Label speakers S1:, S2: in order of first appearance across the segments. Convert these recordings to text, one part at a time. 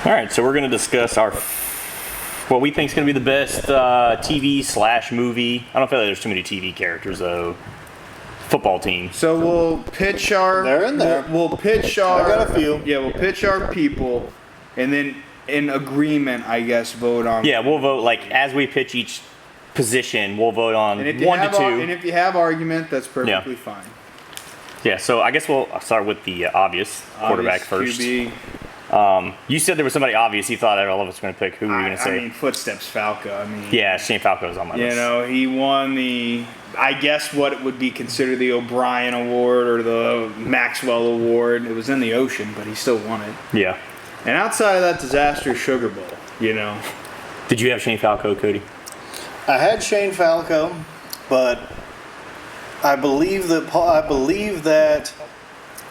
S1: All right, so we're going to discuss what we think is going to be the best TV/movie. I don't feel like there's too many TV characters though. Football team.
S2: So we'll pitch our.
S3: They're in there.
S2: We'll pitch our.
S3: I got a few.
S2: Yeah, we'll pitch our people, and then in agreement, I guess, vote on.
S1: Yeah, we'll vote like as we pitch each position. We'll vote on 1 to 2.
S2: And if you have argument, that's perfectly fine.
S1: Yeah, so I guess we'll start with the obvious quarterback first.
S2: QB.
S1: You said there was somebody obvious you thought all of us were going to pick. Who were you going to say?
S2: I mean, Footsteps Falco.
S1: Yeah, Shane Falco's on my list.
S2: You know, he won I guess what would be considered the O'Brien Award or the Maxwell Award. It was in the ocean, but he still won it.
S1: Yeah.
S2: And outside of that disastrous Sugar Bowl, you know.
S1: Did you have Shane Falco, Cody?
S3: I had Shane Falco, but I believe that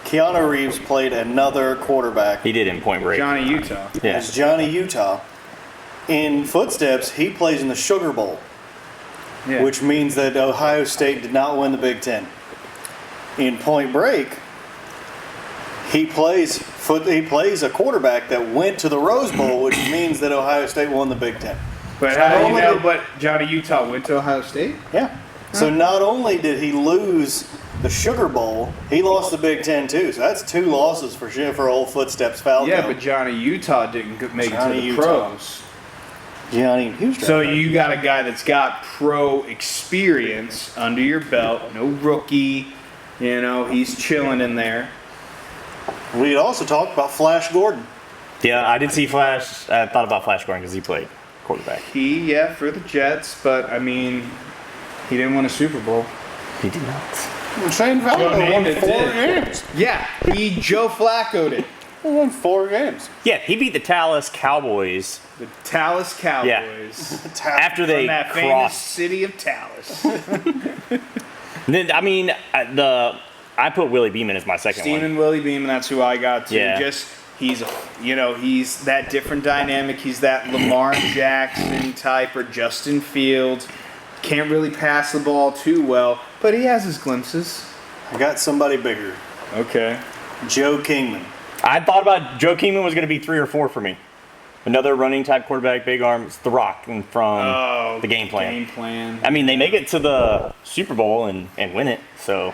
S3: Keanu Reeves played another quarterback.
S1: He did in Point Break.
S2: Johnny Utah.
S1: Yeah.
S3: It's Johnny Utah. In Footsteps, he plays in the Sugar Bowl, which means that Ohio State did not win the Big Ten. In Point Break, he plays a quarterback that went to the Rose Bowl, which means that Ohio State won the Big Ten.
S2: But how do you know? But Johnny Utah went to Ohio State.
S3: Yeah. So not only did he lose the Sugar Bowl, he lost the Big Ten too. So that's 2 losses for old Footsteps Falco.
S2: Yeah, but Johnny Utah didn't make it to the pros.
S3: Johnny, he was
S2: so you got a guy that's got pro experience under your belt, no rookie. You know, he's chilling in there.
S3: We also talked about Flash Gordon.
S1: Yeah, I did see Flash. I thought about Flash Gordon because he played quarterback.
S2: For the Jets, but I mean, he didn't win a Super Bowl.
S1: He did not.
S3: Shane Falco won 4 games.
S2: Yeah, he Joe Flacco'd it.
S3: He won 4 games.
S1: Yeah, he beat the Dallas Cowboys.
S2: The Dallas Cowboys.
S1: Yeah. After they
S2: From that famous
S1: crossed.
S2: city of Dallas.
S1: Then I put Willie Beeman as my second one.
S2: Stephen Willie Beeman, that's who I got too.
S1: Yeah.
S2: He's that different dynamic. He's that Lamar Jackson type or Justin Fields. Can't really pass the ball too well, but he has his glimpses.
S3: I got somebody bigger.
S2: Okay.
S3: Joe Kingman.
S1: I thought about Joe Kingman was going to be 3 or 4 for me. Another running type quarterback, big arms, The Rock from the Game Plan. I mean, they make it to the Super Bowl and win it, so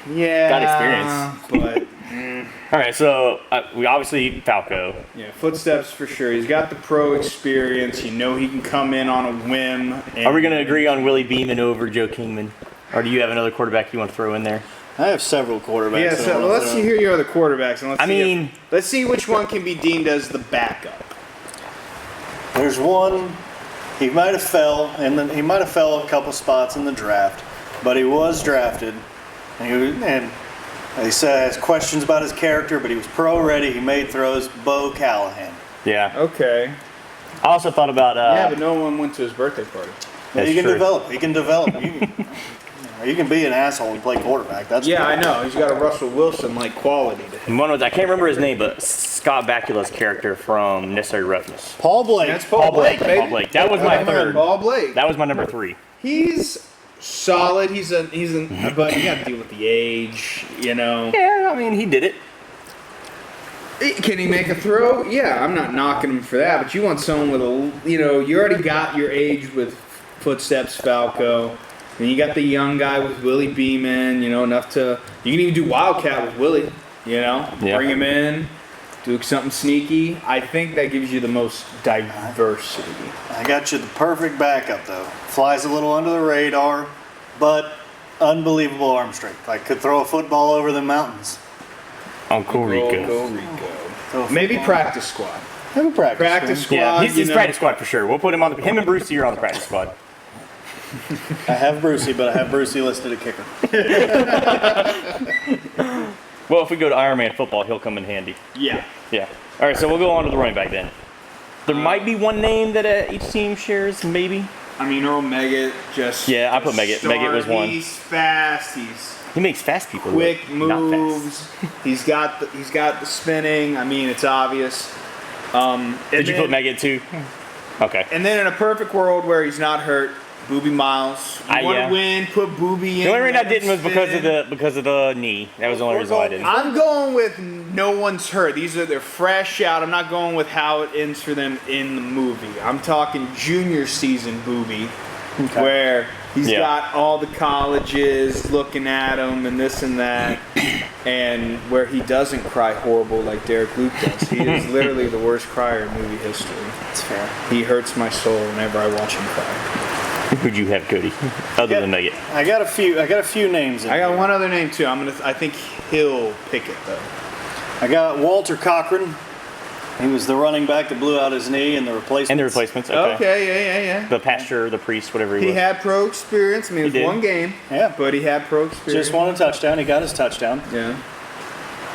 S1: got experience.
S2: But
S1: all right, so we obviously Falco.
S2: Yeah, Footsteps for sure. He's got the pro experience. You know he can come in on a whim.
S1: Are we going to agree on Willie Beeman over Joe Kingman? Or do you have another quarterback you want to throw in there?
S3: I have several quarterbacks.
S2: Yeah, so let's hear your other quarterbacks. And let's see which one can be deemed as the backup.
S3: There's one. He might have fell a couple spots in the draft, but he was drafted, and he says questions about his character, but he was pro ready. He made throws. Bo Callahan.
S1: Yeah.
S2: Okay.
S1: I also thought about.
S2: But no one went to his birthday party.
S3: He can develop. He can develop. You can be an asshole and play quarterback. That's
S2: cool. I know. He's got a Russell Wilson-like quality to him.
S1: One was I can't remember his name, but Scott Bakula's character from Necessary Roughness.
S3: Paul Blake.
S2: That's Paul Blake, baby.
S1: Paul Blake. That was my third.
S2: Paul Blake.
S1: That was my number 3.
S2: He's solid. But you got to deal with the age. You know.
S1: Yeah, I mean he did it.
S2: Can he make a throw? Yeah, I'm not knocking him for that. But you want someone with you already got your age with Footsteps Falco. Then you got the young guy with Willie Beeman, enough to... You can even do Wildcat with Willie, Bring him in, do something sneaky. I think that gives you the most diversity.
S3: I got you the perfect backup, though. Flies a little under the radar, but unbelievable arm strength. I could throw a football over the mountains.
S1: Uncle Rico.
S2: Uncle Rico. Maybe practice squad.
S3: Have a
S2: practice squad.
S1: Yeah, he's practice squad for sure. We'll put him on him and Brucey are on the practice squad.
S3: I have Brucey, but I have Brucey listed a kicker.
S1: Well, if we go to Iron Man football, he'll come in handy.
S2: Yeah.
S1: Yeah. All right, so we'll go on to the running back then. There might be one name that each team shares, maybe.
S2: I mean, Earl Meggett just...
S1: Yeah, I put Meggett. Meggett was one.
S2: He's fast.
S1: He makes fast people
S2: quick
S1: look
S2: moves. He's got the spinning. I mean, it's obvious.
S1: Did you put Meggett too? Okay.
S2: And then in a perfect world where he's not hurt, Booby Miles. You want to win? Put Booby in.
S1: The only reason I didn't was because of the knee. That was the only reason why I didn't.
S2: I'm going with no one's hurt. They're fresh out. I'm not going with how it ends for them in the movie. I'm talking junior season Booby, where he's got all the colleges looking at him and this and that, and where he doesn't cry horrible like Derek Luke does. He is literally the worst crier in movie history.
S3: That's fair.
S2: He hurts my soul whenever I watch him cry.
S1: Who'd you have, Cody? Other than Megan.
S3: I got a few names.
S2: I got one other name too. I think he'll pick it though.
S3: I got Walter Cochran. He was the running back that blew out his knee in the replacements.
S1: And the replacements, okay.
S2: Okay, yeah.
S1: The pastor, the priest, whatever he was.
S2: He had pro experience. I mean, it was one game.
S3: Yeah.
S2: But he had pro experience.
S3: Just won a touchdown. He got his touchdown.
S2: Yeah.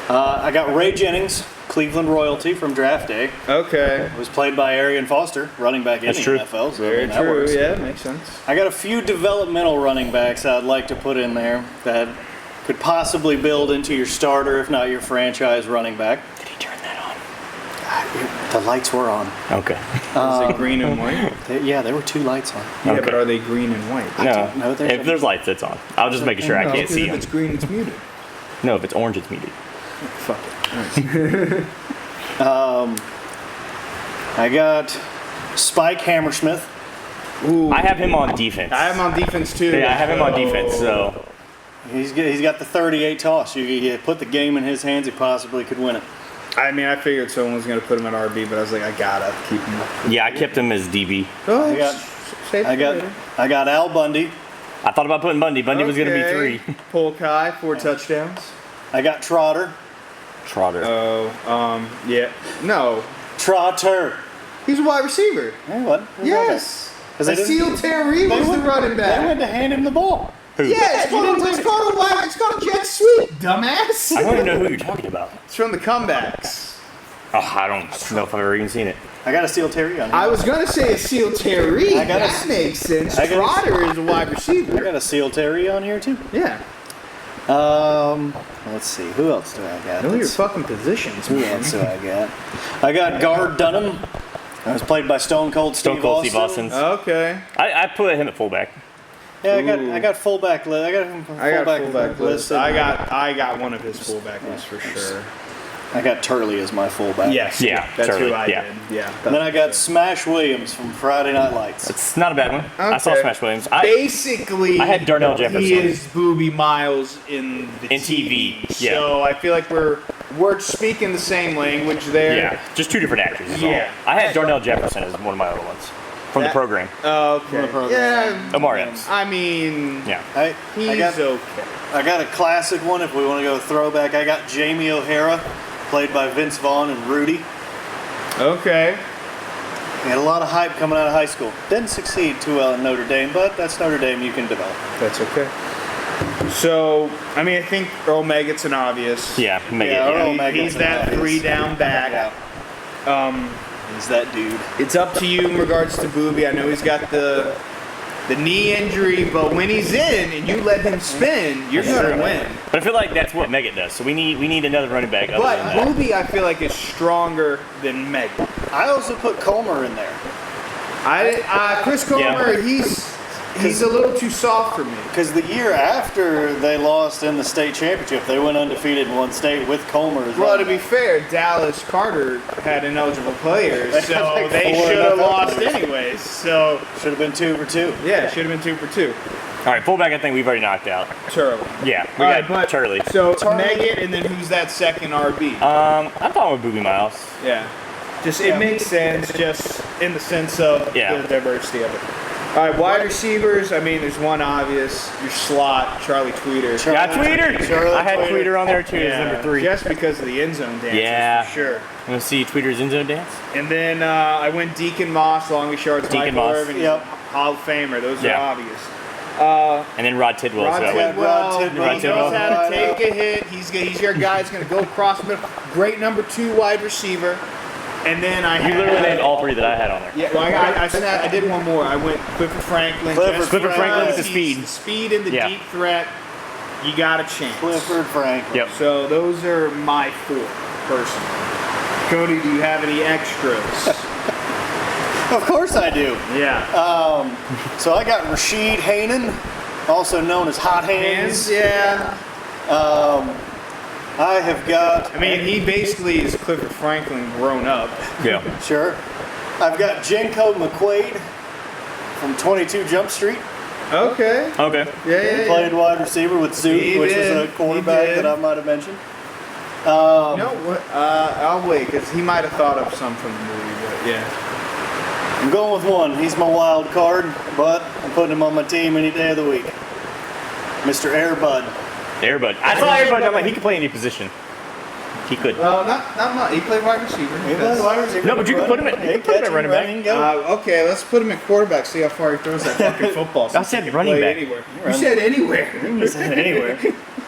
S3: I got Ray Jennings, Cleveland royalty from draft day.
S2: Okay.
S3: Was played by Arian Foster, running back in the NFL. So
S2: Very
S3: that
S2: true.
S3: works.
S2: Yeah, makes sense.
S3: I got a few developmental running backs I'd like to put in there that could possibly build into your starter, if not your franchise running back.
S1: Did he turn that on?
S3: The lights were on.
S1: Okay.
S2: Is it green and white?
S3: There were two lights on.
S2: Yeah,
S1: Okay.
S2: but are they green and white?
S1: No.
S3: No,
S1: If there's lights, it's on. I was just making sure I can't see
S2: If
S1: them.
S2: it's green, it's muted.
S1: No, if it's orange, it's muted.
S2: Fuck it.
S3: I got Spike Hammersmith.
S2: Ooh.
S1: I have him on defense.
S2: I have him on defense too.
S1: Yeah, I have him on defense, so.
S3: He's got the 38 toss. You put the game in his hands, he possibly could win it.
S2: I mean, I figured someone was going to put him at RB, but I was like, I gotta keep him.
S1: Yeah, I kept him as DB.
S2: Oh,
S3: I got Al Bundy.
S1: I thought about putting Bundy. Bundy was going to be 3.
S2: Polkai, 4 touchdowns.
S3: I got Trotter.
S1: Trotter.
S2: Yeah. No.
S3: Trotter.
S2: He's a wide receiver.
S3: Hey, what?
S2: Yes.
S3: Because
S2: Seal Terry was the running
S3: They
S2: back.
S3: went to hand him the ball.
S1: Who?
S2: Yeah, it's called a jet sweep, dumbass.
S1: I don't even know who you're talking about.
S2: It's from the comebacks.
S1: Oh, I don't know if I've ever even seen it.
S3: I got a Seal Terry on here.
S2: I was gonna say a Seal Terry. That makes sense.
S3: I got a-
S2: Trotter is a wide
S3: I
S2: receiver.
S3: got a Seal Terry on here too.
S2: Yeah.
S3: Let's see. Who else do I got?
S2: Know your fucking positions,
S3: Who
S2: man.
S3: else do I got? I got Guard Dunham. I was played by Stone Cold Steve Austin.
S2: Okay.
S1: I put him at fullback.
S3: Yeah, I got fullback list. I got him
S2: fullback list.
S3: listed.
S2: I got one of his fullback lists for sure.
S3: I got Turley as my fullback.
S2: Yes.
S1: Yeah,
S2: That's
S1: Turley,
S2: who I
S1: yeah.
S2: did. Yeah.
S3: And then I got Smash Williams from Friday Night Lights.
S1: It's not a bad one. I saw
S2: Okay.
S1: Smash Williams.
S2: Basically,
S1: I had Darnell Jefferson.
S2: He is Booby Miles in the
S1: In TV, yeah.
S2: So I feel like we're speaking the same language there.
S1: Yeah, just 2 different actors. is all.
S2: Yeah.
S1: I had Darnell Jefferson as one of my other ones from the program.
S2: Okay. Yeah.
S1: Omar Epps.
S2: I mean,
S1: Yeah.
S2: he's okay.
S3: I got a classic one if we want to go throwback. I got Jamie O'Hara, played by Vince Vaughn and Rudy.
S2: Okay.
S3: He had a lot of hype coming out of high school. Didn't succeed too well in Notre Dame, but that's Notre Dame you can develop.
S2: That's okay. So, I mean, I think Earl Meggett's an obvious.
S1: Yeah, Megan.
S3: Yeah,
S1: Yeah,
S3: Earl Meggett's
S2: He's
S3: an
S2: that
S3: obvious.
S2: 3 down back.
S3: He's that dude.
S2: It's up to you in regards to Booby. I know he's got the knee injury, but when he's in and you let him spin, you're going to win.
S1: But I feel like that's what Meggett does. So we need another running back. Other than
S2: But
S1: that.
S2: Booby, I feel like, is stronger than Meggett.
S3: I also put Comer in there.
S2: Chris Comer, he's a little too soft for me.
S3: Because the year after they lost in the state championship, they went undefeated in one state with Comer as
S2: Well, to
S3: running
S2: be
S3: back.
S2: fair, Dallas Carter had ineligible players,
S3: They
S2: so
S3: had like
S2: they
S3: 4
S2: should have
S3: NFL
S2: lost
S3: players.
S2: anyways. So
S3: Should have been 2 for 2.
S2: yeah, it should have been 2 for 2.
S1: All right, fullback. I think we've already knocked out.
S2: Turley.
S1: Yeah, we
S2: All
S1: got
S2: right, but
S1: Turley.
S2: So Meggett, and then who's that second RB?
S1: I'm talking with Booby Miles.
S2: Yeah. Just it makes sense, just in the sense of the diversity of it. All right, wide receivers. I mean, there's one obvious. Your slot, Charlie Tweeter.
S1: Yeah, Tweeter.
S3: Charlie
S1: I had
S3: Tweeter.
S1: Tweeter on there too as number 3.
S2: Just because of the end zone dances,
S1: Yeah.
S2: for sure.
S1: You want to see Tweeter's end zone dance?
S2: And then I went Deacon Moss, longest yards,
S1: Deacon
S2: Michael
S1: Moss.
S2: Irvin, he's
S3: Yep.
S2: a Hall of Famer. Those
S1: Yeah.
S2: are obvious.
S1: And then Rod Tidwell.
S2: Rod
S1: so I went-
S2: Tidwell, he knows how to
S3: Rod
S2: take a hit. He's your guy. He's going to go across the middle. Great number 2 wide receiver. And then
S1: You literally named all 3 that I had on there.
S2: Yeah, well, I did one more. I went Clifford Franklin.
S3: Clifford
S1: Franklin with the
S2: He's
S1: speed.
S2: The speed and the
S1: Yeah.
S2: deep threat. You got a chance.
S3: Clifford Franklin.
S1: Yep.
S2: So those are my 4, personally. Cody, do you have any extras?
S3: Of course I do.
S2: Yeah.
S3: So I got Rashid Hanan, also known as Hot Hands.
S2: Yeah.
S3: I have got.
S2: I mean, he basically is Clifford Franklin grown up.
S1: Yeah.
S3: Sure. I've got Jenko McQuaid from 22 Jump Street.
S2: Okay.
S1: Okay.
S2: Yeah.
S3: He played wide receiver with Zoot, which was a quarterback that I might have mentioned.
S2: I'll wait, because he might have thought of some from the movie, but yeah.
S3: I'm going with one. He's my wild card, but I'm putting him on my team any day of the week. Mr. Airbud.
S1: Airbud. I saw Airbud. I'm like, he could play any position. He could.
S2: Well, not much. He played wide receiver.
S3: He played wide receiver.
S1: No, but you can put him at running back.
S2: Okay, let's put him at quarterback, see how far he throws that fucking football.
S1: I said running back.
S2: Anywhere. You said anywhere.
S3: You said anywhere.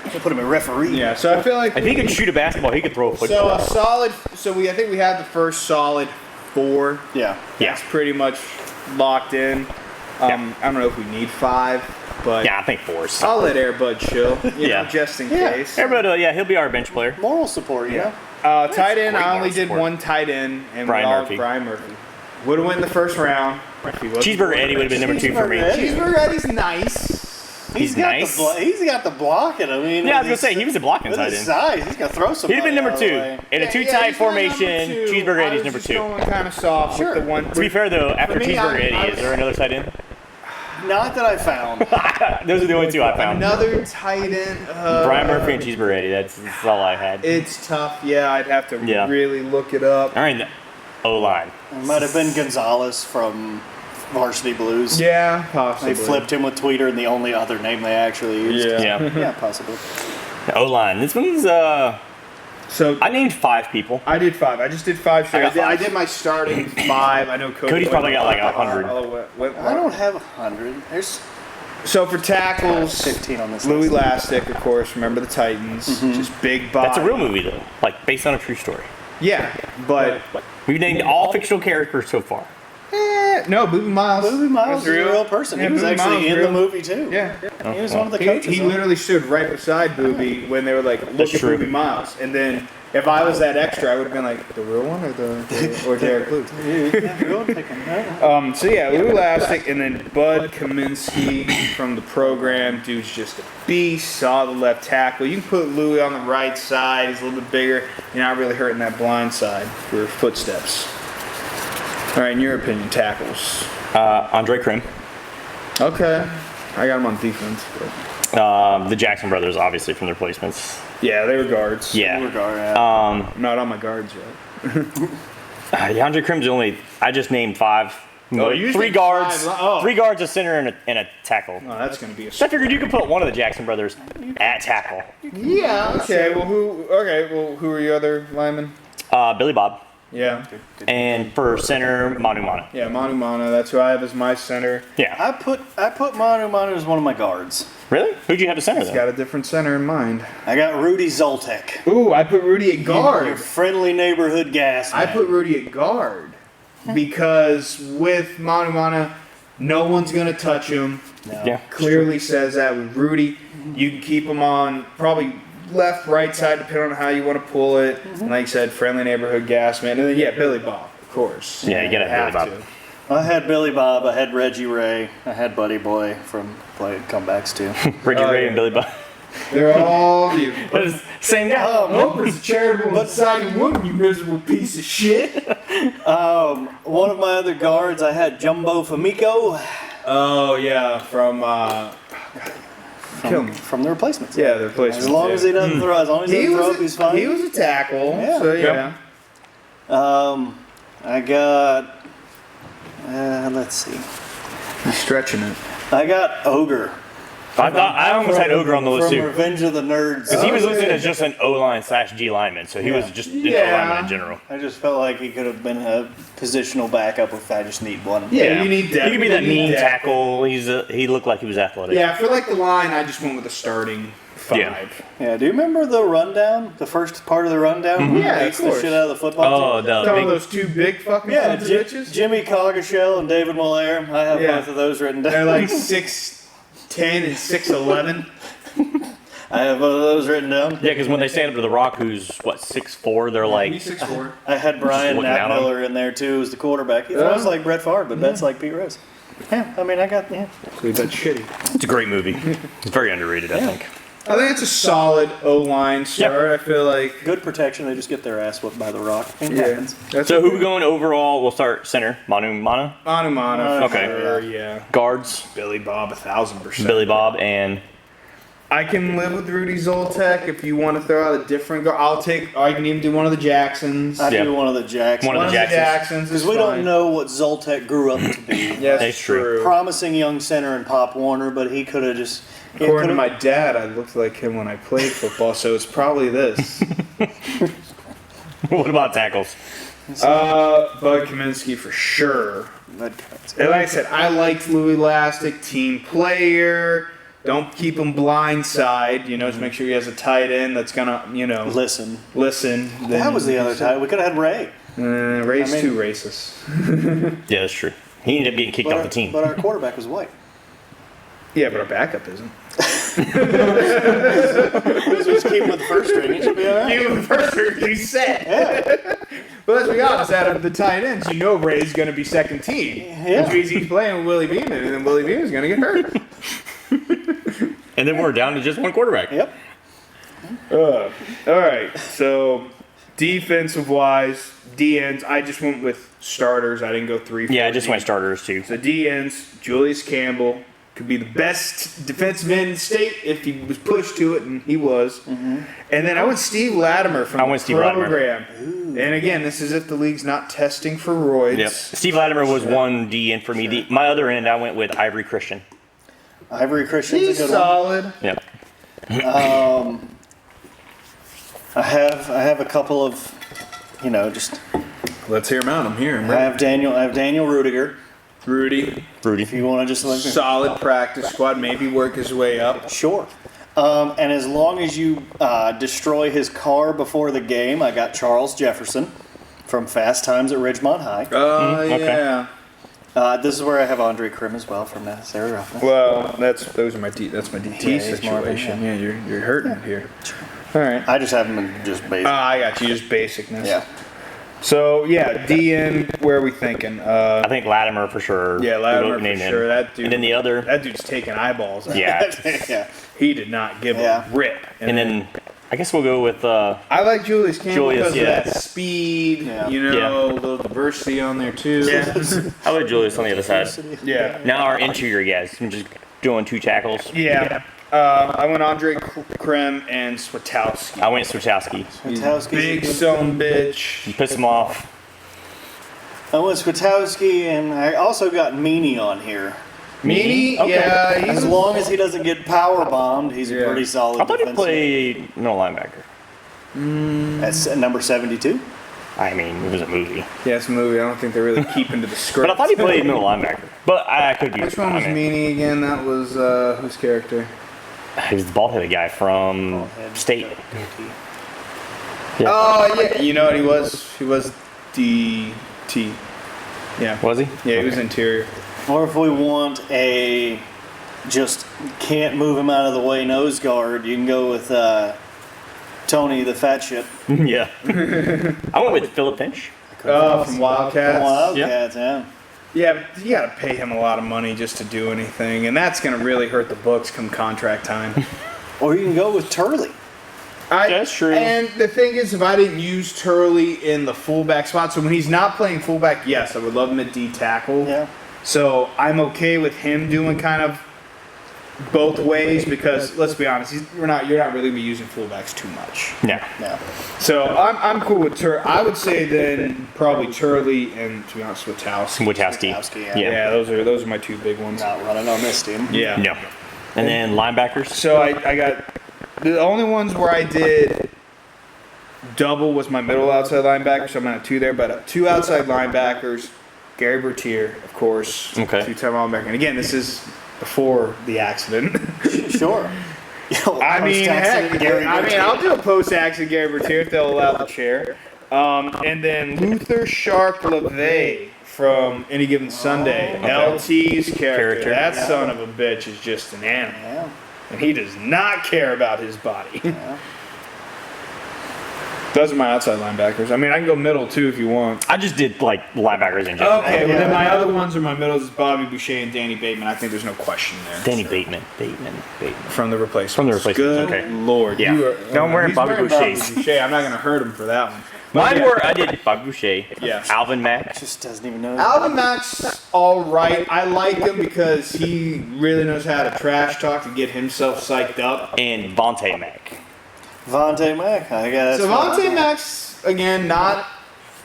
S3: I'll put him at referee.
S2: Yeah, so I feel like
S1: If he could shoot a basketball, he could throw a football.
S2: so a solid. So I think we have the first solid 4.
S3: Yeah.
S1: Yeah.
S2: It's pretty much locked in. I don't know if we need 5, but
S1: Yeah, I think 4 is
S2: I'll let Airbud chill. You
S1: Yeah.
S2: know, just in
S3: Yeah.
S2: case.
S1: Airbud, he'll be our bench player.
S3: Moral support, yeah.
S2: Tight end,
S1: great
S2: I only
S1: yard
S2: did
S1: support.
S2: one tight end, and
S1: Brian
S2: we all
S1: Murphy.
S2: Brian Murphy. Would have won the first round. If he wasn't
S1: Cheeseburger Eddie would have been number 2 for me.
S3: Cheeseburger Eddie.
S2: Cheeseburger Eddie's nice.
S3: He's got
S1: nice.
S3: he's got the blocking. I mean,
S1: Yeah, I was going to say, he was a blocking
S3: with
S1: tight
S3: his
S1: end.
S3: size, he's gonna throw
S1: He'd
S3: somebody.
S1: have been number
S3: out of the
S1: 2.
S3: way.
S1: In a 2 tight formation, Cheeseburger Eddie's number 2.
S2: Going kind of soft
S3: Sure.
S2: with the one.
S1: To be fair, though, after
S2: me,
S1: Cheeseburger
S2: I-
S1: Eddie, is there another tight end?
S3: Not that I found.
S1: Those are the only 2 I found.
S2: Another tight end.
S1: Brian Murphy and Cheeseburger Eddie. That's all I had.
S2: It's tough. Yeah, I'd have to
S1: Yeah.
S2: really look it up.
S1: All right, O-line.
S3: It might have been Gonzalez from Varsity Blues.
S2: Yeah,
S3: They
S2: possibly.
S3: flipped him with Tweeter, and the only other name they actually used.
S1: Yeah.
S3: Yeah, possibly.
S1: O-line. This one's,
S2: So
S1: I named 5 people.
S2: I did 5. I just did 5 straight.
S1: got 5.
S2: I did my starting 5. I know
S1: Cody's probably got like 100.
S3: I don't have 100. There's
S2: So for tackles,
S3: 15 on this
S2: Louis
S3: list.
S2: Lastic, of course. Remember the Titans? Just big body.
S1: That's a real movie, though. Like, based on a true story.
S2: Yeah, but
S1: We've named all fictional characters so far.
S2: no, Booby Miles.
S3: Booby Miles is
S2: That's
S3: a real person.
S2: Yeah,
S3: he was
S2: Booby
S3: actually
S2: Miles
S3: in
S2: real.
S3: the movie, too.
S2: Yeah.
S3: He was one of the
S2: He
S3: coaches.
S2: he literally stood right beside Booby when they were like, look
S1: That's
S2: at
S1: true.
S2: Booby Miles. And then if I was that extra, I would have been like, the real one or Derek Luke? So yeah, Louis Lastic and then Bud Kaminsky from the program. Dude's just a beast. Saw the left tackle. You can put Louis on the right side. He's a little bit bigger. You're not really hurting that blind side for footsteps. All right, in your opinion, tackles.
S1: Andre Krim.
S2: Okay. I got him on defense. But
S1: The Jackson brothers, obviously, from the replacements.
S2: yeah, they were guards.
S1: Yeah.
S2: I'm not on my guards yet.
S1: Andre Krim's only. I just named 5.
S2: Oh, you
S1: 3
S2: named
S1: guards.
S2: 5. Oh.
S1: 3 guards, a center, and a tackle.
S2: Oh, that's going to be a
S1: So I figured you could put one of the Jackson brothers at tackle.
S2: Yeah. Okay. Well, who are your other linemen?
S1: Billy Bob.
S2: Yeah.
S1: And for center, Manu Mana.
S2: Yeah, Manu Mana. That's who I have as my center.
S1: Yeah.
S3: I put Manu as one of my guards.
S1: Really? Who'd you have at center,
S2: He's
S1: then?
S2: got a different center in mind.
S3: I got Rudy Zoltek.
S2: Ooh, I put Rudy at
S3: Your
S2: guard.
S3: friendly neighborhood gas
S2: I
S3: man.
S2: put Rudy at guard because with Manu Mana, no one's gonna touch him.
S3: No.
S1: Yeah.
S2: Clearly says that with Rudy. You can keep him on probably left, right side, depending on how you want to pull it. Like you said, friendly neighborhood gas man. And then yeah, Billy Bob, of course.
S1: Yeah, you gotta have Billy Bob.
S3: I had Billy Bob. I had Reggie Ray. I had Buddy Boy from Play Comebacks too.
S1: Reggie
S2: Oh,
S1: Ray
S2: yeah.
S1: and Billy Bob.
S2: They're all you.
S1: That is same guy.
S2: Oprah's a charitable society woman, you miserable piece of shit.
S3: One of my other guards, I had Jumbo Famico
S2: Oh yeah, from Kill me.
S3: from the replacements.
S2: Yeah, the replacements.
S3: As long as he doesn't throw, as long as he doesn't throw up, he's fine.
S2: He was a tackle.
S3: Yeah.
S2: So yeah.
S3: I got. Let's see.
S2: He's stretching it.
S3: I got Ogre.
S1: I almost had Ogre on the list
S3: from
S1: too.
S3: Revenge of the Nerds.
S1: Because he was
S2: Oh,
S1: listed
S2: yeah.
S1: as just an O-line / G lineman, so he was just an
S2: Yeah.
S1: O-lineman in general.
S3: I just felt like he could have been a positional backup if I just need one.
S2: Yeah, you need depth.
S1: He could be that
S2: You need
S1: mean
S2: depth.
S1: tackle. He looked like he was athletic.
S2: Yeah, for like the line, I just went with a starting 5.
S1: Yeah.
S3: Yeah, do you remember the rundown? The first part of the rundown? Where he
S2: Yeah,
S3: beats
S2: of
S3: the
S2: course.
S3: shit out of the football
S1: Oh,
S3: team?
S1: the
S2: Some of
S1: big,
S2: those 2 big fucking
S3: Yeah,
S2: sons of bitches.
S3: Jimmy Coggeshell and David Malaire. I have
S2: Yeah.
S3: both of those written down.
S2: They're like 6'10" and 6'11".
S3: I have one of those written down.
S1: Yeah, because when they stand up to The Rock, who's, what, 6'4", they're like...
S2: He's 6'4".
S3: I had Brian
S1: looking at him.
S3: Miller in there too as the quarterback. He throws like Brett Favre, but bets like Pete Rose. Yeah, I mean, I got,
S2: So he's that shitty.
S1: It's a great movie. It's very underrated, I think.
S2: I think it's a solid O-line start. I feel like.
S3: good protection. They just get their ass whooped by the Rock. It
S2: Yeah.
S3: happens.
S1: So who we going overall? We'll start center. Manu Mana.
S2: Mano.
S1: Okay.
S2: Sure, yeah.
S1: Guards.
S2: Billy Bob, 1,000%.
S1: Billy Bob and...
S2: I can live with Rudy Zoltek if you want to throw out a different guard. I can even do one of the Jacksons.
S3: I
S1: Yeah.
S3: do one of the Jacksons.
S1: One of the Jacksons.
S3: Because we don't know what Zoltek grew up to be.
S2: Yes,
S1: That's true.
S3: Promising young center in Pop Warner, but he could have just.
S2: According to my dad, I looked like him when I played football, so it's probably this.
S1: What about tackles?
S2: Bud Kaminsky for sure. And like I said, I liked Louis Lastic, team player. Don't keep him blindside. Just make sure he has a tight end that's gonna,
S3: Listen.
S2: listen.
S3: That was the other time. We could have had Ray.
S2: Ray's
S3: I mean-
S2: too racist.
S1: Yeah, that's true. He ended up getting kicked off the team.
S3: But our quarterback was white.
S2: Yeah, but our backup isn't.
S3: Just keep him with the first string. He should be all right.
S2: Even the first he's set. But let's be honest, out of the tight ends, Ray's going to be second team.
S3: Yeah.
S2: Which means he's playing with Willie Beeman, and then Willie Beeman's going to get hurt.
S1: And then we're down to just one quarterback.
S3: Yep.
S2: All right, so defensive-wise, D-ends, I just went with starters. I didn't go 3.
S1: Yeah, I just went starters too.
S2: So D-ends, Julius Campbell could be the best defensive end in the state if he was pushed to it, and he was. And then I went Steve Latimer from the program. And again, this is if the league's not testing for roids.
S1: Yep. Steve Latimer was one D end for me. My other end, I went with Ivory Christian.
S3: Ivory Christian's
S2: He's
S3: a good
S2: solid.
S1: Yep.
S3: one. I have a couple of, just.
S2: Let's hear him out. I'm here.
S3: I have Daniel Rudiger.
S2: Rudy.
S3: If you want to just look.
S2: Solid practice squad. Maybe work his way up.
S3: Sure. And as long as you destroy his car before the game, I got Charles Jefferson from Fast Times at Ridgemont High.
S1: okay.
S2: Yeah.
S3: This is where I have Andre Krim as well from Sarah Ruffin.
S2: Well, that's my DT
S3: Yeah, he's Marvin,
S2: situation. Yeah, you're hurting it here. All right.
S3: I just have him in just basic.
S2: I got you. Just basicness.
S3: Yeah.
S2: So yeah, DN. Where are we thinking?
S1: I think Latimer for sure.
S2: Yeah, Latimer for
S1: Name him.
S2: sure. That dude.
S1: And then the other.
S2: That dude's taking eyeballs out.
S1: Yeah.
S3: Yeah.
S2: He did not give
S3: Yeah.
S2: a rip.
S1: And then I guess we'll go with.
S2: I like Julius Campbell because
S1: yeah.
S2: of that speed.
S3: Yeah.
S2: A little diversity on there too.
S1: Yeah. I like Julius on the other side.
S2: Yeah.
S1: Now our interior guys. I'm just doing 2 tackles.
S2: Yeah. I went Andre Krim and Swatowski.
S1: I went Swatowski.
S3: Swatowski's
S2: Big
S3: a good-
S2: son bitch.
S1: You piss him off.
S3: I went Swatowski, and I also got Meany on here.
S2: Meany?
S1: Okay.
S2: Yeah.
S3: As long as he doesn't get power bombed, he's a
S2: Yeah.
S3: pretty solid
S1: I thought he
S3: defensive.
S1: played middle linebacker.
S3: That's number 72.
S1: I mean, it was a movie.
S2: Yeah, it's a movie. I don't think they're really keeping to the script.
S1: But I thought he played middle linebacker. But I could be.
S2: Which one was
S1: I mean,
S2: Meany again? That was whose character?
S1: He was the bald-headed guy from State. Yeah.
S2: Oh yeah, you know what he was? He was DT. Yeah.
S1: Was he?
S2: Yeah, he was interior.
S3: Or if we want a just can't move him out of the way nose guard, you can go with Tony the fat shit.
S1: Yeah. I went with Philip Finch.
S2: From Wildcats.
S3: Wildcats, yeah.
S2: Yeah, but you got to pay him a lot of money just to do anything, and that's going to really hurt the books come contract time.
S3: Or you can go with Turley.
S1: That's true.
S2: And the thing is, if I didn't use Turley in the fullback spot, so when he's not playing fullback, yes, I would love him at D tackle.
S3: Yeah.
S2: So I'm okay with him doing kind of both ways because let's be honest, you're not really going to be using fullbacks too much.
S1: No.
S3: No.
S2: So I'm cool with I would say then probably Turley and to be honest Swatowski.
S1: Wojciechowski.
S3: Swatowski, yeah.
S2: Yeah, those are my 2 big ones.
S3: Not running on this team.
S2: Yeah.
S1: No. And then linebackers.
S2: So I got the only ones where I did double was my middle outside linebacker, so I'm gonna have 2 there, but 2 outside linebackers, Gary Bertier, of course,
S1: Okay.
S2: 2-time All-American. And again, this is before the accident.
S3: Sure.
S2: I mean, heck,
S3: Gary Bertier.
S2: I'll do a post-accident Gary Bertier if they'll allow the chair. And then Luther Shark LeVay from Any Given Sunday,
S1: okay.
S2: LT's character.
S1: Character.
S2: That son of a bitch is just an animal.
S3: Yeah.
S2: and he does not care about his body. Those are my outside linebackers. I mean, I can go middle too if you want.
S1: I just did like linebackers in general.
S2: Okay, well then my other ones are my middles is Bobby Boucher and Danny Bateman. I think there's no question there.
S1: Danny Bateman.
S2: From the replacements.
S1: From the replacements,
S2: Good
S1: okay.
S2: Lord.
S1: Yeah. No, I'm wearing Bobby Boucher's.
S2: Boucher. I'm not going to hurt him for that one.
S1: Mine were, I did Bobby Boucher,
S2: Yeah.
S1: Alvin Mack.
S3: Just doesn't even know.
S2: Alvin Mack's all right. I like him because he really knows how to trash talk to get himself psyched up.
S1: And Vontae Mack.
S3: Vontae Mack. I got
S2: So Vontae Mack's, again, not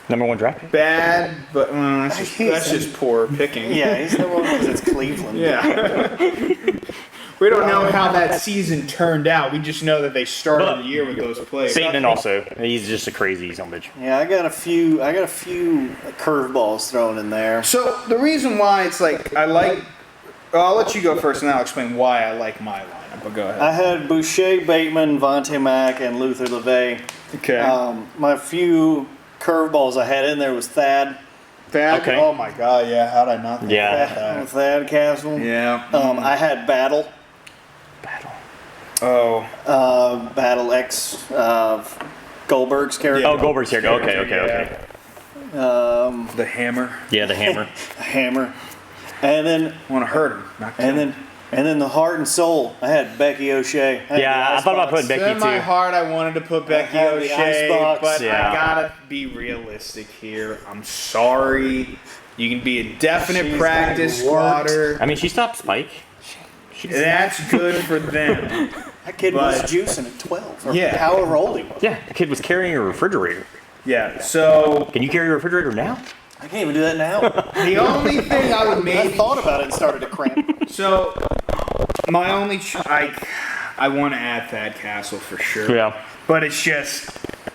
S1: #1 draft pick.
S2: bad, but that's just poor picking.
S3: Yeah, he's the one because it's Cleveland.
S2: Yeah. We don't know how that season turned out. We just know that they started the year with those players.
S1: Bateman also. He's just a crazy son of a bitch.
S3: Yeah, I got a few curveballs thrown in there.
S2: So the reason why it's like I'll let you go first, and I'll explain why I like my lineup. But go ahead.
S3: I had Boucher, Bateman, Vontae Mack, and Luther LeVay.
S2: Okay.
S3: My few curveballs I had in there was Thad.
S2: Thad?
S1: Okay.
S2: Oh my God! Yeah. How did I not think
S1: Yeah.
S2: of that?
S3: Thad Castle.
S2: Yeah.
S3: I had Battle.
S2: Oh.
S3: Battle X. Goldberg's character.
S1: Oh, Goldberg's here. Okay.
S2: The hammer.
S1: Yeah, the hammer.
S3: Hammer. And then
S2: I want to hurt him. Not kill him.
S3: and then the heart and soul. I had Becky O'Shea.
S1: Yeah, I thought about putting Becky
S2: In my
S1: too.
S2: heart, I wanted to put Becky
S3: had the
S2: O'Shea,
S3: icebox.
S2: but
S1: Yeah.
S2: I gotta be realistic here. I'm sorry. You can be a definite
S3: She's
S2: practice
S3: not worked.
S2: squatter.
S1: I mean, she stopped Spike.
S2: That's good for them.
S3: That kid
S2: But-
S3: was juicing at 12. Or
S2: Yeah.
S3: however old he was.
S1: Yeah, the kid was carrying a refrigerator.
S2: Yeah. So
S1: Can you carry a refrigerator now?
S3: I can't even do that now.
S2: the only thing I would
S3: I
S2: maybe
S3: thought about it and started to cramp.
S2: so my only I want to add Thad Castle for sure.
S1: Yeah.
S2: But it's just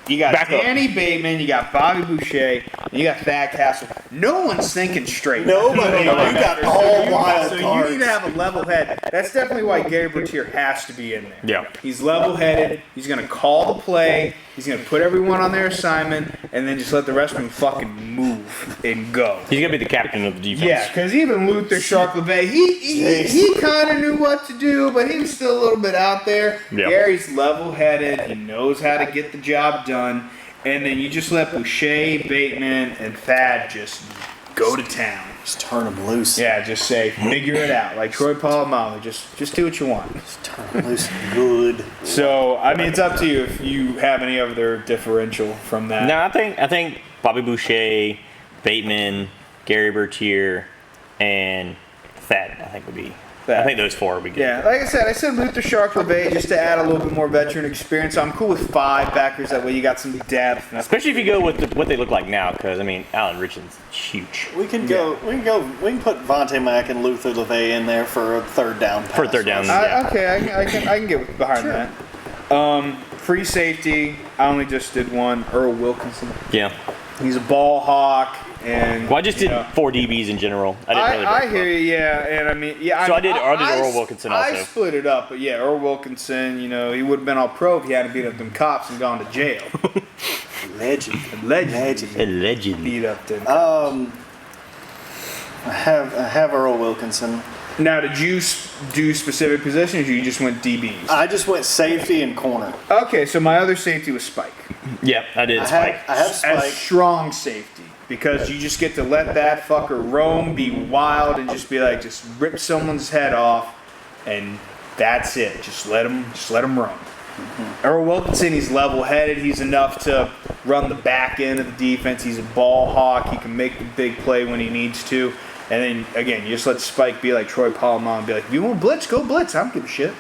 S2: you got
S1: Back up.
S2: Danny Bateman, you got Bobby Boucher, and you got Thad Castle. No one's thinking straight.
S3: Nobody. You got all wild
S2: So
S3: cards.
S2: you need to have a level head. That's definitely why Gary Bertier has to be in there.
S1: Yeah.
S2: He's level headed. He's gonna call the play. He's gonna put everyone on their assignment, and then just let the rest of them fucking move and go.
S1: He's going to be the captain of the defense.
S2: Yeah, because even Luther Shark LeVay, he kind of knew what to do, but he was still a little bit out there.
S1: Yeah.
S2: Gary's level-headed. He knows how to get the job done. And then you just let Boucher, Bateman, and Thad just go to town.
S3: Just turn him loose.
S2: Yeah, just say, figure it out. Like Troy Polamalu, just do what you want.
S3: Just turn him loose. Good.
S2: So, I mean, it's up to you if you have any other differential from that.
S1: No, I think Bobby Boucher, Bateman, Gary Bertier, and Thad, I think would be. I think those four would be good.
S2: Yeah, like I said Luther Shark LeVay just to add a little bit more veteran experience. I'm cool with 5 backers. That way you got some depth.
S1: Especially if you go with what they look like now, because I mean, Alan Richardson's huge.
S3: We can go. We can put Vontae Mack and Luther LeVay in there for a third down.
S1: For a third down.
S2: Okay, I can get behind that. Free safety. I only just did one. Earl Wilkinson.
S1: Yeah.
S2: He's a ball hawk, and
S1: Well, I just did 4 DBs in general. I didn't really.
S2: I hear you, yeah, and I mean, yeah.
S1: So I did Earl Wilkinson also.
S2: I split it up, but yeah, Earl Wilkinson, you know, he would have been all pro if he hadn't beat up them cops and gone to jail.
S3: Legend.
S1: Allegedly.
S2: Beat up them.
S3: I have Earl Wilkinson.
S2: Now, did you do specific positions, or you just went DBs?
S3: I just went safety and corner.
S2: Okay, so my other safety was Spike.
S1: Yep, I did
S3: I
S1: Spike.
S3: have
S2: As
S3: Spike.
S2: strong safety, because you just get to let that fucker roam, be wild, and just be like, just rip someone's head off, and that's it. Just let him roam.
S3: Mm-hmm.
S2: Earl Wilkinson, he's level-headed. He's enough to run the back end of the defense. He's a ball hawk. He can make the big play when he needs to. And then, again, you just let Spike be like Troy Polamalu and be like, if you want blitz, go blitz. I don't give a shit.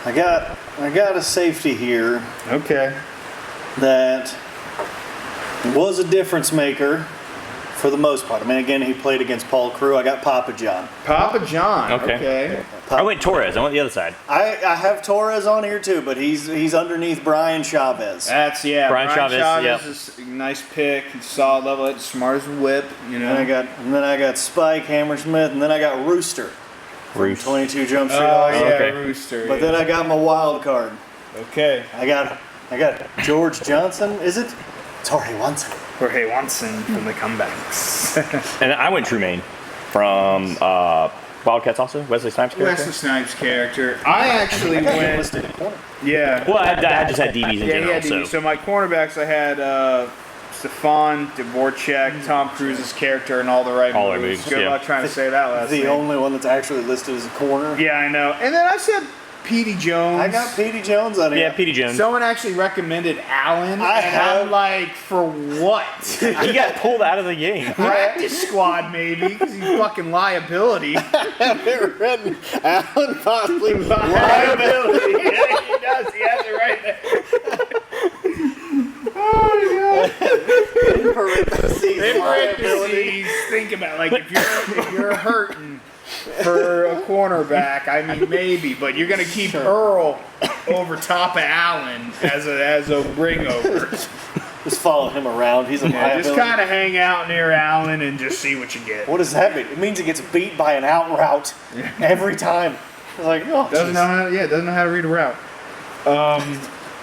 S3: I got a safety here
S2: Okay.
S3: that was a difference maker for the most part. I mean, again, he played against Paul Crew. I got Papa John.
S2: Papa John.
S1: Okay.
S2: Okay.
S1: I went Torres. I went the other side.
S3: I have Torres on here too, but he's underneath Brian Chavez.
S2: That's, yeah.
S1: Brian Chavez, yep.
S2: is a nice pick. He's solid level. Head, smart as a whip, you know.
S3: And then I got Spike Hammersmith, and then I got Rooster. From 22 Jump Street.
S2: Oh, yeah,
S1: Okay.
S2: Rooster.
S3: But then I got my wild card.
S2: Okay.
S3: I got George Johnson. Is it? It's Jorge Watson.
S2: Jorge Watson from the comebacks.
S1: And I went Trumaine from Wildcats also? Wesley Snipes character?
S2: Wesley Snipes character. I actually went.
S3: Listed at corner.
S2: Yeah.
S1: Well, I just had DBs in
S2: Yeah,
S1: general,
S2: yeah, DB. So my cornerbacks, I had Stefan Dvorak, Tom Cruise's character, and all the right
S1: All the right
S2: moves.
S1: moves,
S2: Good
S1: yeah.
S2: luck trying to say that last
S3: The
S2: name.
S3: only one that's actually listed as a corner.
S2: Yeah, I know. And then I said Petey Jones.
S3: I got Petey Jones on
S1: Yeah,
S3: here.
S1: Petey Jones.
S2: Someone actually recommended Allen,
S3: I
S2: and
S3: have-
S2: I'm like, for what?
S1: He got pulled out of the game.
S2: Practice squad, maybe, because he's fucking liability.
S3: I've never written Allen possibly
S2: Liability. Yeah, he does. He has it right there. Oh, God.
S3: in parentheses.
S2: In
S3: liability.
S2: parentheses, think about it. Like if you're hurting for a cornerback, I mean maybe, but you're gonna keep Earl over top of Allen as a ring over.
S3: Just follow him around. He's a
S2: Yeah,
S3: liability.
S2: just kind of hang out near Allen and just see what you get.
S3: What does that mean? It means he gets beat by an out route every time. It's like, oh,
S2: Doesn't know how. Yeah, doesn't know how to read a route.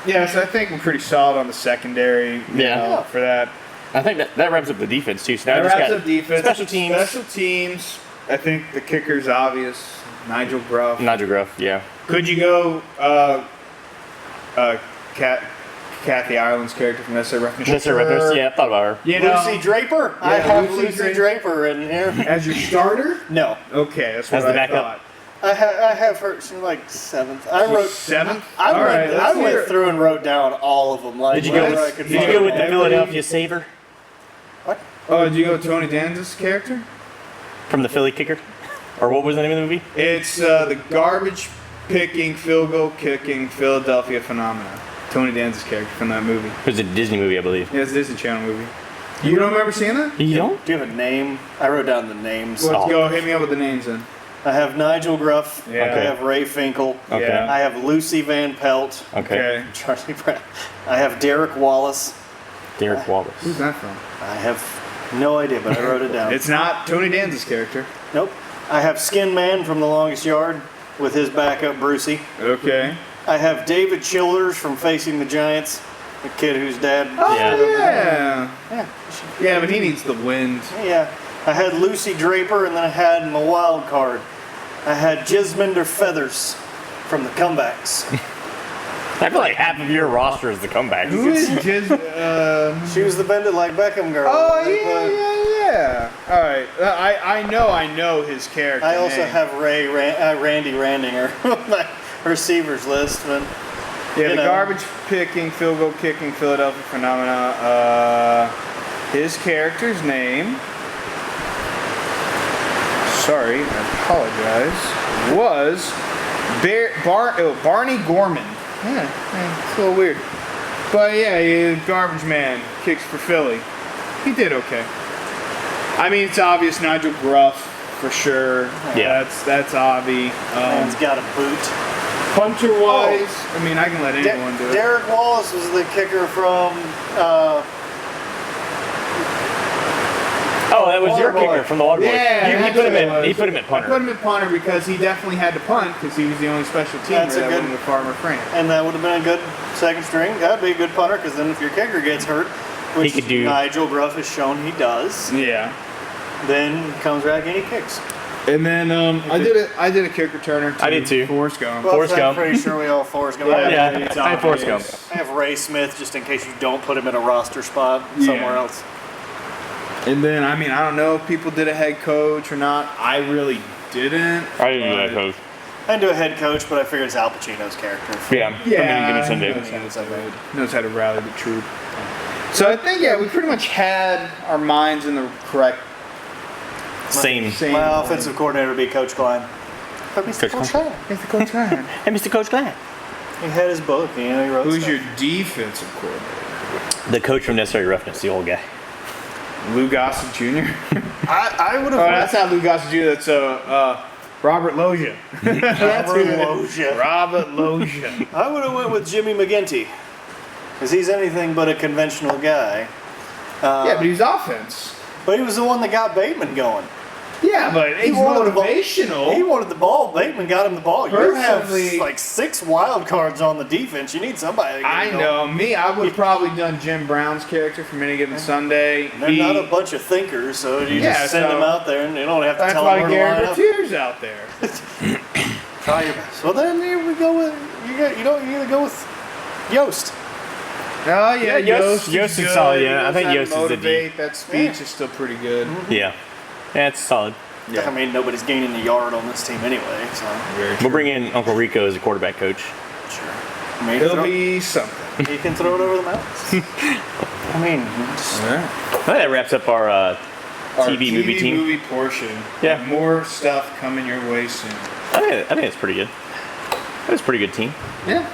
S2: Yeah, so I think we're pretty solid on the secondary. you
S1: Yeah.
S2: know, for that.
S1: I think that wraps up the defense, too. So now
S2: That
S1: we just
S2: wraps
S1: got
S2: up defense.
S1: special teams.
S2: Special teams. I think the kicker's obvious. Nigel Gruff.
S1: Nigel Gruff, yeah.
S2: Could you go Kathy Ireland's character from Necessary Roughness?
S1: Mr. Rippers, yeah, I thought about her.
S2: You know,
S3: Lucy Draper. I
S2: Yeah,
S3: have
S2: Lucy
S3: Lucy Draper in here.
S2: as your starter?
S3: No,
S2: Okay, that's what
S1: As the
S2: I
S1: backup?
S2: thought.
S3: I have her. She's like 7th. I wrote.
S2: Seventh?
S3: I
S2: All right,
S3: went,
S2: let's
S3: I went
S2: hear it.
S3: through and wrote down all of them. Like,
S1: Did you go
S3: whatever I
S1: with,
S3: could
S1: did you
S3: find.
S1: go with the
S2: Every-
S1: Philadelphia Saver
S2: Oh, did you go with Tony Danza's character?
S1: from the Philly kicker? Or what was the name of the movie?
S2: It's the garbage picking, field goal kicking Philadelphia Phenomena. Tony Danza's character from that movie.
S1: It was a Disney movie, I believe.
S2: Yeah, it's a Disney Channel movie. You don't remember seeing that?
S1: You don't?
S3: Do you have a name? I wrote down the names.
S2: Let's
S1: Oh.
S2: go. Hit me up with the names then.
S3: I have Nigel Gruff.
S2: Yeah.
S3: I have Ray Finkel.
S1: Okay.
S2: Yeah.
S3: I have Lucy Van Pelt.
S1: Okay.
S3: Charlie Brown. I have Derek Wallace.
S1: Derek Wallace.
S2: Who's that from?
S3: I have no idea, but I wrote it down.
S2: It's not Tony Danza's character.
S3: Nope. I have Skin Man from The Longest Yard with his backup Brucey.
S2: Okay.
S3: I have David Childers from Facing the Giants, the kid whose dad.
S2: Oh,
S1: Yeah.
S2: yeah.
S3: Yeah.
S2: Yeah, but he needs the wind.
S3: Yeah. I had Lucy Draper, and then I had my wild card. I had Jesminder Feathers from the Comebacks.
S1: I feel like half of your roster is the comeback.
S2: Who is just?
S3: She was the Bend It Like Beckham girl.
S2: Oh
S3: They put-
S2: yeah. All right. I know his character.
S3: I also
S2: name.
S3: have Randy Randinger on my receivers list, but
S2: Yeah,
S3: you
S2: the
S3: know.
S2: garbage picking, field goal kicking Philadelphia Phenomena. His character's name. Sorry, I apologize. Was Barney Gorman. Yeah, it's a little weird. But yeah, he's a garbage man. Kicks for Philly. He did okay. I mean, it's obvious Nigel Gruff for sure.
S1: Yeah.
S2: That's obvious.
S3: man's got a boot.
S2: Punter wise, I mean, I can let anyone do it.
S3: Derek Wallace was the kicker from.
S1: Oh, that was your
S3: Waterboy.
S1: kicker from the Waterboy.
S2: Yeah,
S1: he
S2: that's
S1: put him
S2: what it
S1: in.
S2: was.
S1: He put him in
S2: I
S1: punter.
S2: put him in punter because he definitely had to punt because he was the only special teamer
S3: That's a
S2: that
S3: good-
S2: wasn't a farmer friend.
S3: And that would have been a good second string. That'd be a good punter because then if your kicker gets hurt, which
S1: could do-
S3: Nigel Gruff has shown he does,
S2: Yeah.
S3: then he comes back and he kicks.
S2: And then I did a kick returner.
S1: I did too.
S2: Forrest Gump.
S3: Well,
S1: Forrest
S3: I'm
S1: Gump.
S3: pretty sure we all Forrest Gump.
S1: Yeah,
S2: it's
S1: I had Forrest Gump.
S2: obvious.
S3: I have Ray Smith just in case you don't put him in a roster spot somewhere
S2: Yeah.
S3: else.
S2: And then I mean I don't know if people did a head coach or not. I really didn't.
S1: I didn't do that, coach.
S3: I didn't do a head coach, but I figured it's Al Pacino's character.
S1: Yeah.
S2: Yeah.
S1: Give me
S2: Knows
S1: Sunday.
S2: knows how to rally the troop. So I think we pretty much had our minds in the correct.
S1: Same.
S3: My offensive coordinator would be Coach Klein. But Mr.
S1: Coach
S3: Coach
S1: Klein.
S3: Klein.
S2: It's the coach Ryan.
S1: Hey, Mr. Coach Glenn.
S3: He had his book, he wrote
S2: Who's
S3: stuff.
S2: your defensive coordinator?
S1: The coach from Necessary Roughness, the old guy.
S2: Lou Gossett Jr.
S3: I would
S2: Oh,
S3: have
S2: that's not Lou Gossett Jr. That's Robert Loja. That's who it is.
S3: Loja.
S2: Robert Loja.
S3: I would have went with Jimmy McGinty. Because he's anything but a conventional guy.
S2: Yeah, but he's offense.
S3: But he was the one that got Bateman going.
S2: Yeah, but it's motivational.
S3: He wanted the ball. Bateman got him the ball. You have
S2: Personally-
S3: like 6 wild cards on the defense. You need somebody to get
S2: I
S3: it
S2: know.
S3: going.
S2: Me, I would have probably done Jim Brown's character from Any Given Sunday.
S3: They're not a bunch of thinkers, so you just send them out there and you don't have to
S2: That's
S3: tell them
S2: why
S3: where to line
S2: Gary
S3: up.
S2: Bertier's out there.
S3: Try your best. Well, then here we go with you either go with Yost.
S2: Oh yeah,
S1: Yost is
S2: good.
S1: solid, yeah. I think
S2: That
S1: Yost is the D.
S2: motivate. That speech is still pretty good.
S1: Yeah, it's solid.
S3: Yeah. I mean, nobody's gaining a yard on this team anyway, so
S1: We'll bring in Uncle Rico as a quarterback coach.
S3: sure. I mean,
S2: It'll be something.
S3: he can throw it over the mountains. I mean, just,
S1: I think that wraps up our TV movie team.
S2: movie portion.
S1: Yeah.
S2: More stuff coming your way soon.
S1: I think it's pretty good. That's a pretty good team.
S2: Yeah.